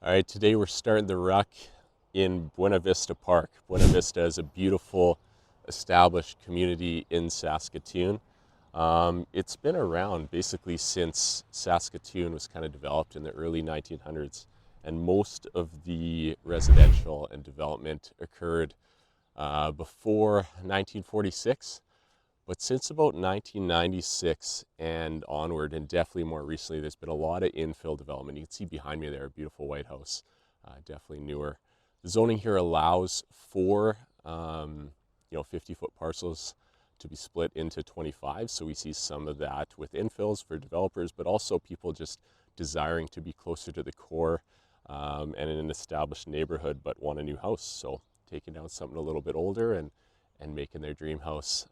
All right, today we're starting the ruck in Buena Vista Park. Buena Vista is a beautiful established community in Saskatoon. It's been around basically since Saskatoon was kind of developed in the early 1900s, and most of the residential and development occurred before 1946. But since about 1996 and onward, and definitely more recently, there's been a lot of infill development. You can see behind me there, a beautiful White House, definitely newer. The zoning here allows for 50-foot parcels to be split into 25. So we see some of that with infills for developers, but also people just desiring to be closer to the core and in an established neighborhood, but want a new house. So taking down something a little bit older and making their dream house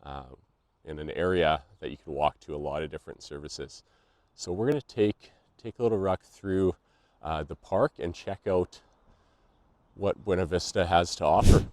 in an area that you can walk to a lot of different services. So we're going to take a little ruck through the park and check out what Buena Vista has to offer.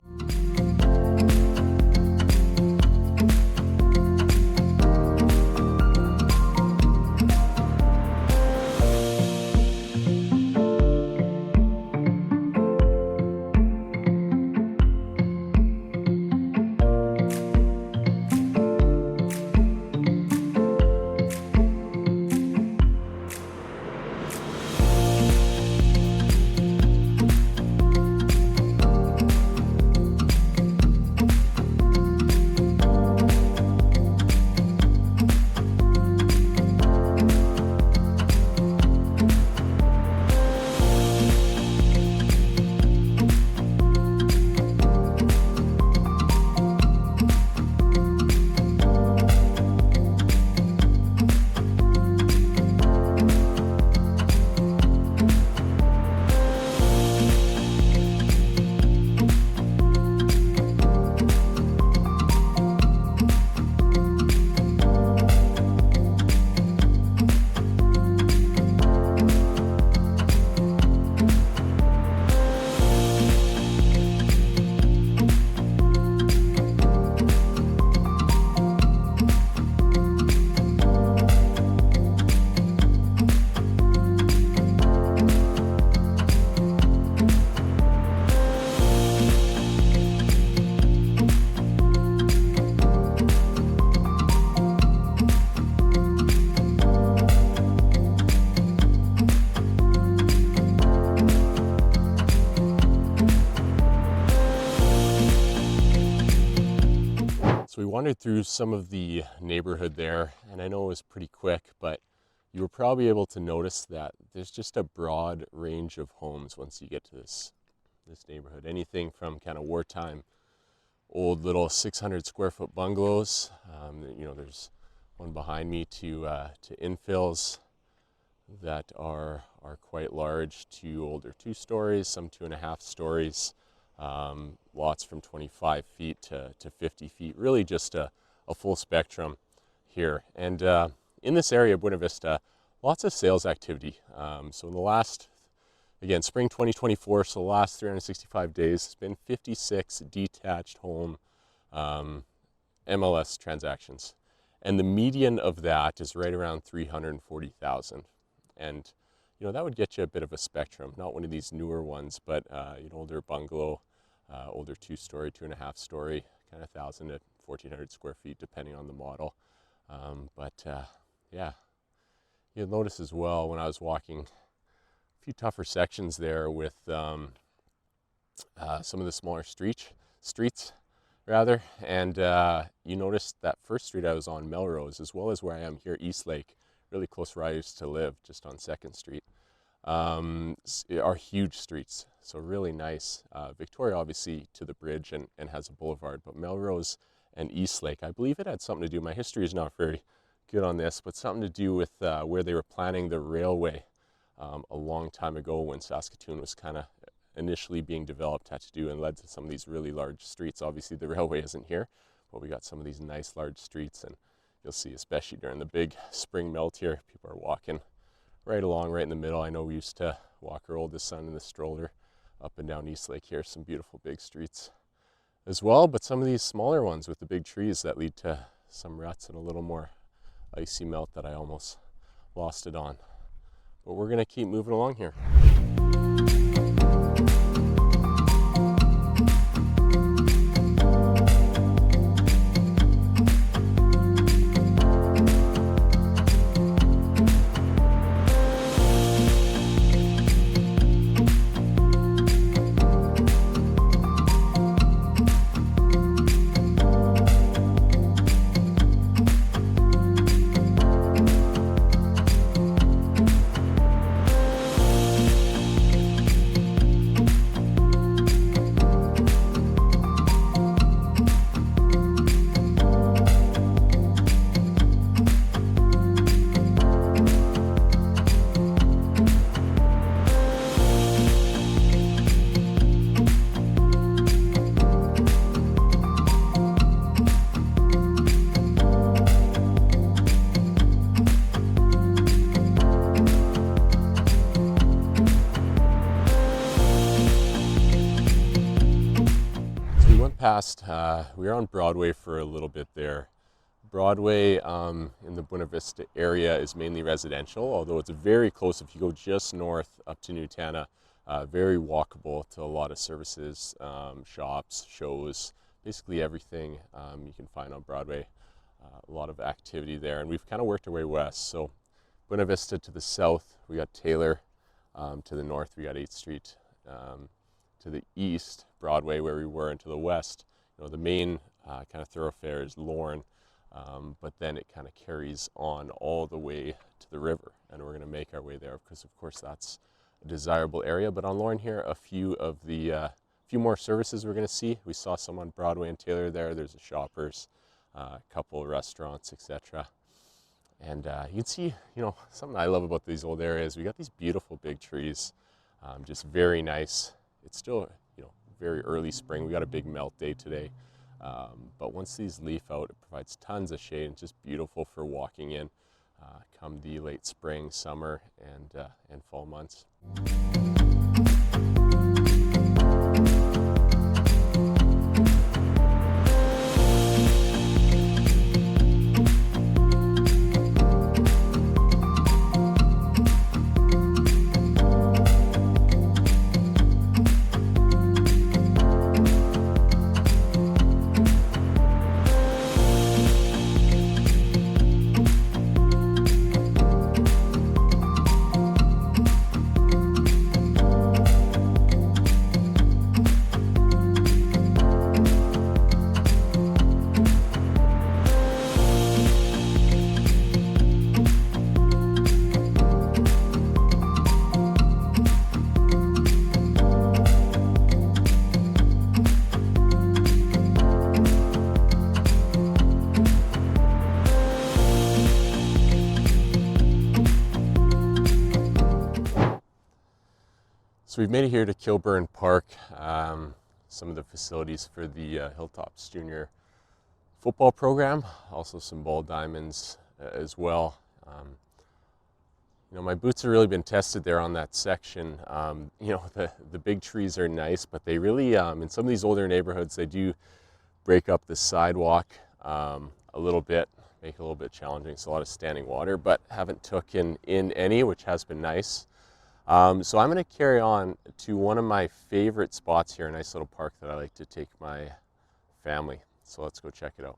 We wandered through some of the neighborhood there, and I know it was pretty quick, but you were probably able to notice that there's just a broad range of homes once you get to this neighborhood. Anything from kind of wartime, old little 600 square foot bungalows. There's one behind me to infills that are quite large, to older 2 stories, some 2.5 stories. Lots from 25 feet to 50 feet, really just a full spectrum here. And in this area, Buena Vista, lots of sales activity. So in the last, again, spring 2024, so the last 365 days, it's been 56 detached home MLS transactions. And the median of that is right around 340,000. And, that would get you a bit of a spectrum, not one of these newer ones, but an older bungalow, older 2-story, 2.5-story, kind of 1,000 to 1,400 square feet, depending on the model. Yeah, you'll notice as well when I was walking a few tougher sections there with some of the smaller streets, and you noticed that first street I was on, Melrose, as well as where I am here, Eastlake, really close where I used to live, just on 2nd Street. Are huge streets, so really nice. Victoria obviously to the bridge and has a boulevard, but Melrose and Eastlake, I believe it had something to do, my history is not very good on this, but something to do with where they were planning the railway a long time ago when Saskatoon was kind of initially being developed, had to do and led to some of these really large streets. Obviously the railway isn't here, but we got some of these nice large streets, and you'll see especially during the big spring melt here, people are walking right along, right in the middle. I know we used to walk our oldest son in the stroller up and down Eastlake here, some beautiful big streets as well, but some of these smaller ones with the big trees that lead to some ruts and a little more icy melt that I almost lost it on. But we're gonna keep moving along here. past, we were on Broadway for a little bit there. Broadway in the Buena Vista area is mainly residential, although it's very close if you go just north up to Nutana. Very walkable to a lot of services, shops, shows, basically everything you can find on Broadway. A lot of activity there, and we've kind of worked our way west. So Buena Vista to the south, we got Taylor. To the north, we got 8th Street. To the east, Broadway, where we were, and to the west, the main kind of thoroughfare is Lorne, but then it kind of carries on all the way to the river, and we're going to make our way there because, of course, that's a desirable area. But on Lorne here, a few more services we're going to see. We saw some on Broadway and Taylor there. There's a Shoppers, a couple of restaurants, etc. And you can see, something I love about these old areas. We got these beautiful big trees, just very nice. It's still, very early spring. We got a big melt day today. But once these leaf out, it provides tons of shade and just beautiful for walking in come the late spring, summer, and fall months. So we've made it here to Kilburn Park, some of the facilities for the Hilltops Junior football program, also some ball diamonds as well. My boots have really been tested there on that section. The big trees are nice, but they really, in some of these older neighborhoods, they do break up the sidewalk a little bit, make it a little bit challenging. It's a lot of standing water, but haven't taken in any, which has been nice. So I'm going to carry on to one of my favorite spots here, a nice little park that I like to take my family. So let's go check it out.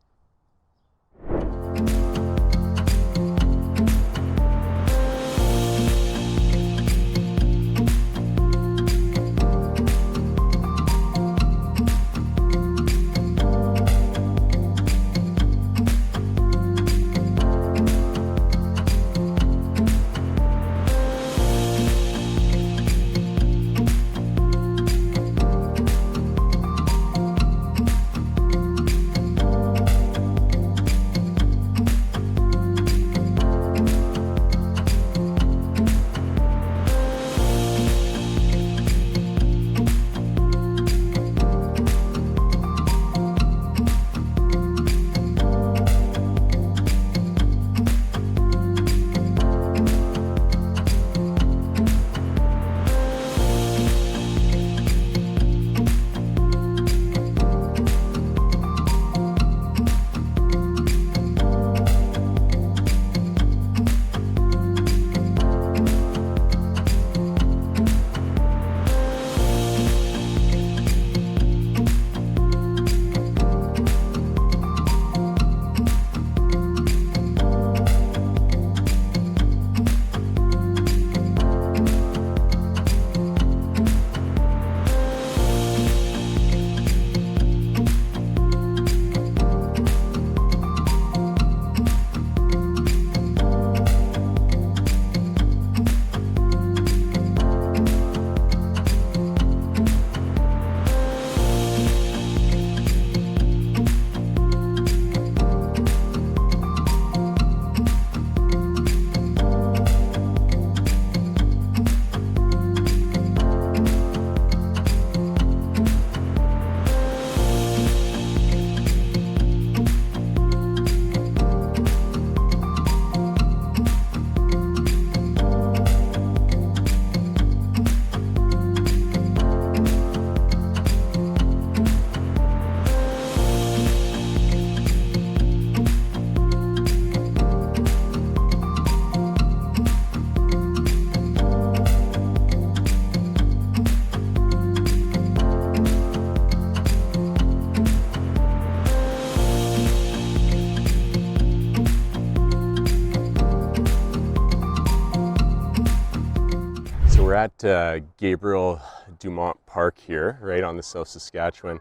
at Gabriel Dumont Park here, right on the South Saskatchewan,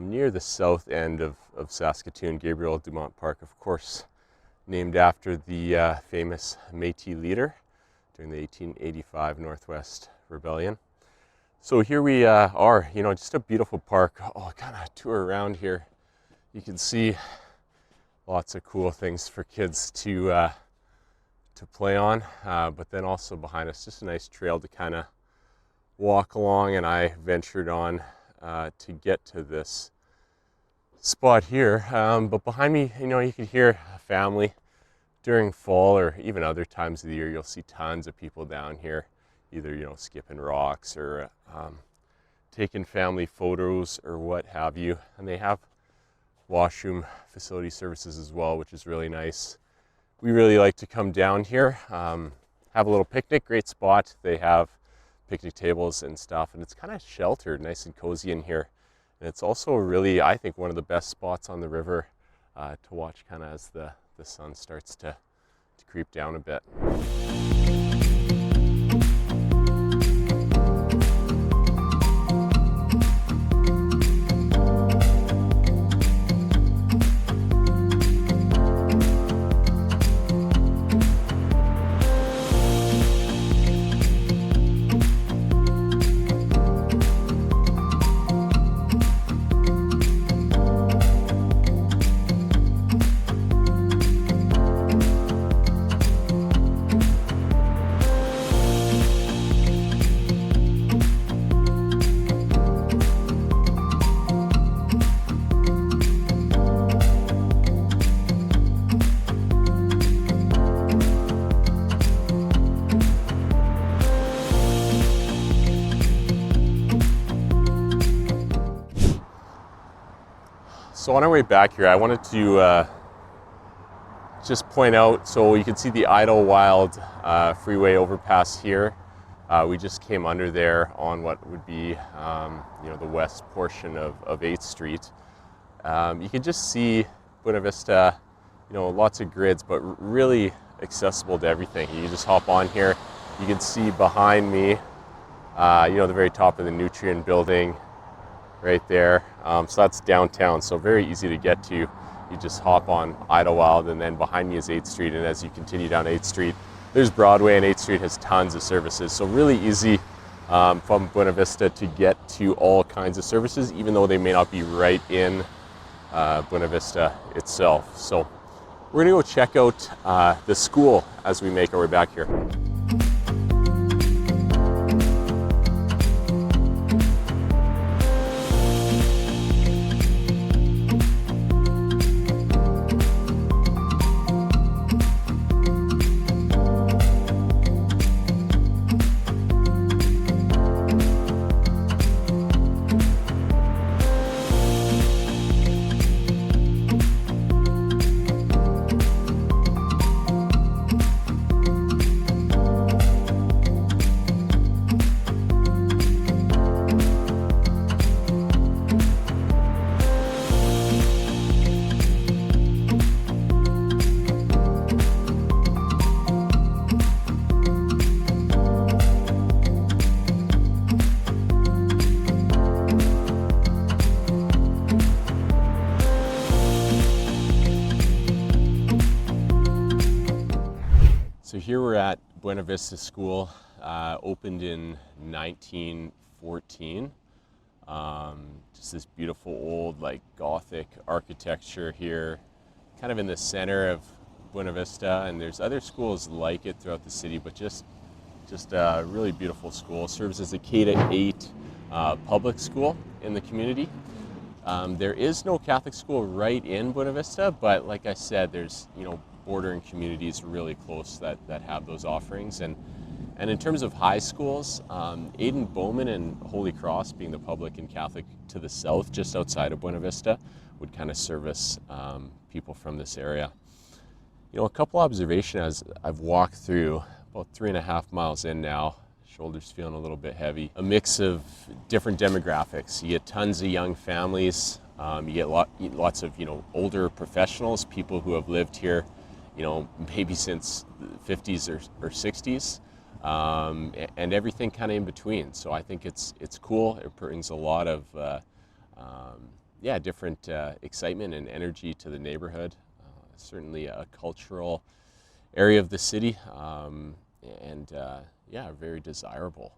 near the south end of Saskatoon. Gabriel Dumont Park, of course, named after the famous Métis leader during the 1885 Northwest Rebellion. So here we are, just a beautiful park. Oh, kind of tour around here. You can see lots of cool things for kids to play on, but then also behind us, just a nice trail to kind of walk along. And I ventured on to get to this spot here. But behind me, you can hear a family. During fall or even other times of the year, you'll see tons of people down here, either skipping rocks or taking family photos or what have you. And they have washroom facility services as well, which is really nice. We really like to come down here, have a little picnic. Great spot. They have picnic tables and stuff, and it's kind of sheltered, nice and cozy in here. And it's also really, I think, one of the best spots on the river to watch kind of as the sun starts to creep down a bit. So on our way back here, I wanted to just point out, so you can see the Idlewild freeway overpass here. We just came under there on what would be the west portion of 8th Street. You can just see Buena Vista, lots of grids, but really accessible to everything. You can just hop on here. You can see behind me, the very top of the Nutrient building right there. So that's downtown, so very easy to get to. You just hop on Idlewild, and then behind me is 8th Street, and as you continue down 8th Street, there's Broadway, and 8th Street has tons of services. So really easy from Buena Vista to get to all kinds of services, even though they may not be right in Buena Vista itself. So we're gonna go check out the school as we make our way back here. So here we're at Buena Vista School, opened in 1914. Just this beautiful old Gothic architecture here, kind of in the center of Buena Vista, and there's other schools like it throughout the city, but just a really beautiful school. Serves as a K-8 public school in the community. There is no Catholic school right in Buena Vista, but like I said, there's bordering communities really close that have those offerings. And in terms of high schools, Aidan Bowman and Holy Cross, being the public and Catholic to the south, just outside of Buena Vista, would kind of service people from this area. A couple observations as I've walked through, about 3.5 miles in now, shoulders feeling a little bit heavy. A mix of different demographics. You get tons of young families. You get lots of older professionals, people who have lived here maybe since the 50s or 60s. and everything kind of in between. So I think it's cool. It brings a lot of yeah, different excitement and energy to the neighborhood. Certainly a cultural area of the city, and yeah, very desirable.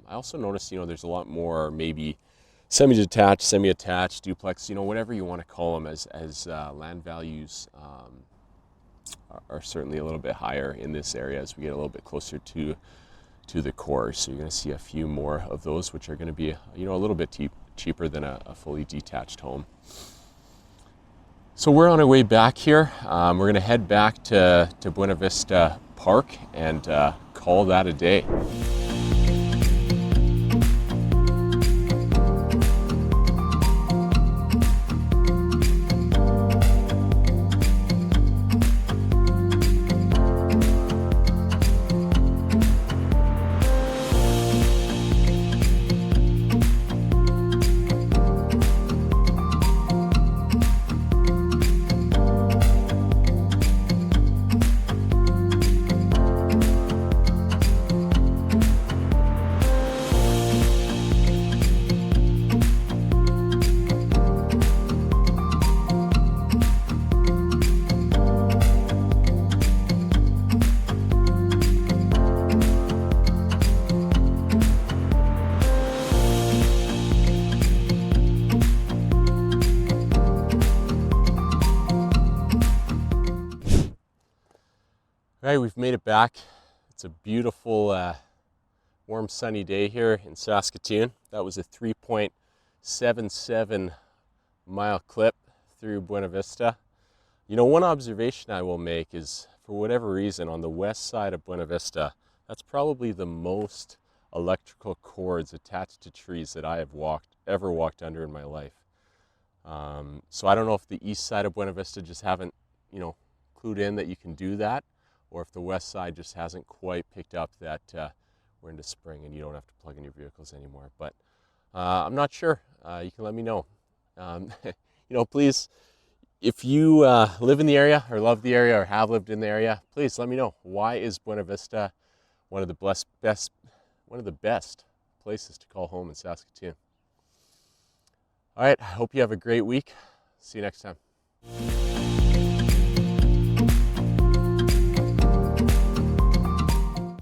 I also noticed, there's a lot more maybe semi-detached, semi-attached, duplex, whatever you want to call them, as land values are certainly a little bit higher in this area as we get a little bit closer to the core. So you're going to see a few more of those, which are going to be, a little bit cheaper than a fully detached home. So we're on our way back here. We're going to head back to Buena Vista Park and call that a day. All right, we've made it back. It's a beautiful, warm, sunny day here in Saskatoon. That was a 3.77 mile clip through Buena Vista. One observation I will make is, for whatever reason, on the west side of Buena Vista, that's probably the most electrical cords attached to trees that I have ever walked under in my life. So I don't know if the east side of Buena Vista just haven't, clued in that you can do that, or if the west side just hasn't quite picked up that we're into spring and you don't have to plug in your vehicles anymore. But I'm not sure. You can let me know. Please, if you live in the area or love the area or have lived in the area, please let me know. Why is Buena Vista one of the best places to call home in Saskatoon? All right, I hope you have a great week. See you next time.